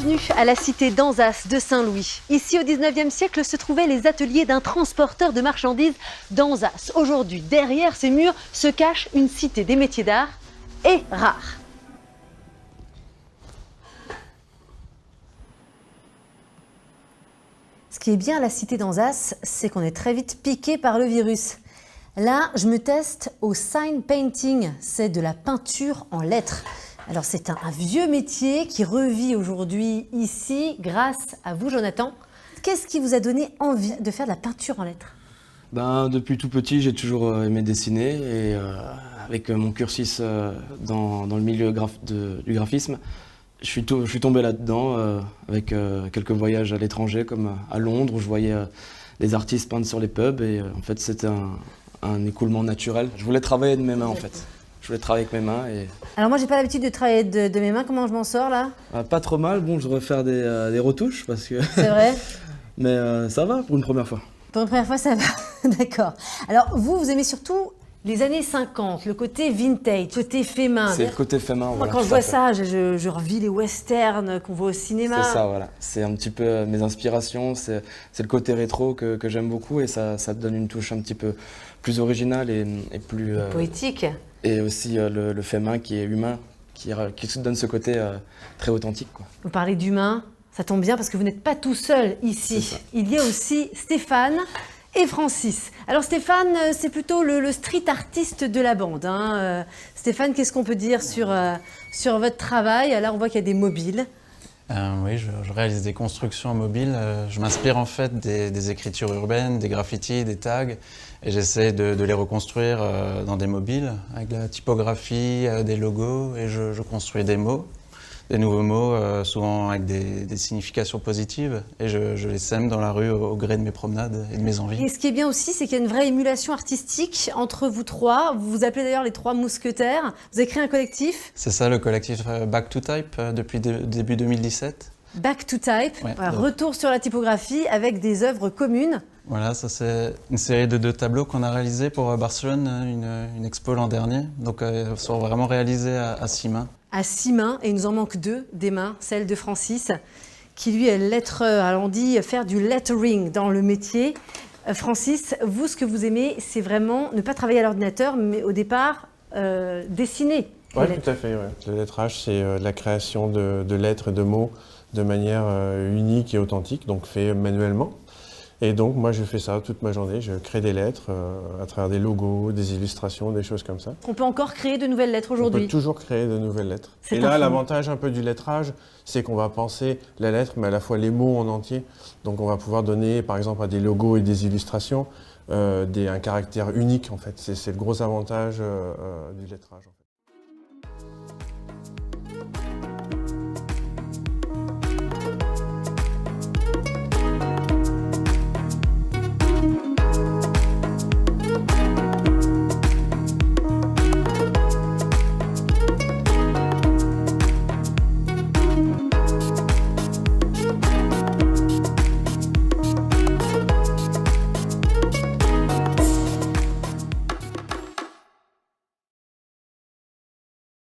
Bienvenue à la cité d'Anzas de Saint-Louis. Ici, au 19e siècle, se trouvaient les ateliers d'un transporteur de marchandises d'Anzas. Aujourd'hui, derrière ces murs se cache une cité des métiers d'art et rares. Ce qui est bien à la cité d'Anzas, c'est qu'on est très vite piqué par le virus. Là, je me teste au sign painting, c'est de la peinture en lettres. Alors c'est un vieux métier qui revit aujourd'hui ici grâce à vous, Jonathan. Qu'est-ce qui vous a donné envie de faire de la peinture en lettres? Depuis tout petit, j'ai toujours aimé dessiner et avec mon cursus dans le milieu du graphisme, je suis tombé là-dedans avec quelques voyages à l'étranger comme à Londres où je voyais des artistes peindre sur les pubs et en fait c'était un écoulement naturel. Je voulais travailler de mes mains en fait. Je voulais travailler avec mes mains et... Alors moi j'ai pas l'habitude de travailler de mes mains, comment je m'en sors là? Pas trop mal, bon je devrais faire des retouches parce que... C'est vrai? Mais ça va pour une première fois. Pour une première fois ça va, d'accord. Alors vous aimez surtout les années 50, le côté vintage, côté fait main. C'est le côté fait main, Moi voilà. quand je vois ça, je revis les westerns qu'on voit au cinéma. C'est ça, voilà. C'est un petit peu mes inspirations, c'est le côté rétro que j'aime beaucoup et ça donne une touche un petit peu plus originale et plus... Poétique. Et aussi le fait main qui est humain, qui donne ce côté très authentique, quoi. Vous parlez d'humain, ça tombe bien parce que vous n'êtes pas tout seul ici. Il y a aussi Stéphane et Francis. Alors Stéphane, c'est plutôt le street artiste de la bande, hein. Stéphane, qu'est-ce qu'on peut dire sur votre travail? Là, on voit qu'il y a des mobiles. Oui, je réalise des constructions mobiles. Je m'inspire en fait des écritures urbaines, des graffitis, des tags, et j'essaie de les reconstruire dans des mobiles, avec de la typographie, des logos, et je construis des mots, des nouveaux mots, souvent avec des significations positives, et je les sème dans la rue au gré de mes promenades et de mes envies. Et ce qui est bien aussi, c'est qu'il y a une vraie émulation artistique entre vous trois. Vous vous appelez d'ailleurs les Trois Mousquetaires. Vous avez créé un collectif. C'est ça le collectif Back to Type depuis début 2017. Back to Type, Ouais, voilà, retour sur la typographie avec des œuvres communes. Voilà, ça c'est une série de 2 tableaux qu'on a réalisés pour Barcelone, une expo l'an dernier. Donc ils sont vraiment réalisés à 6 mains. À 6 mains, et il nous en manque 2 des mains, celle de Francis, qui lui est lettreur. Alors on dit faire du lettering dans le métier. Francis, vous, ce que vous aimez, c'est vraiment ne pas travailler à l'ordinateur, mais au départ, dessiner. Oui, tout à fait. Ouais. Le lettrage, c'est la création de lettres et de mots de manière unique et authentique, donc fait manuellement. Et donc, moi, je fais ça toute ma journée. Je crée des lettres à travers des logos, des illustrations, des choses comme ça. On peut encore créer de nouvelles lettres aujourd'hui. On peut toujours créer de nouvelles lettres. Et là, l'avantage un peu du lettrage, c'est qu'on va penser la lettre, mais à la fois les mots en entier. Donc, on va pouvoir donner, par exemple, à des logos et des illustrations, un caractère unique, en fait. C'est le gros avantage du lettrage. En fait.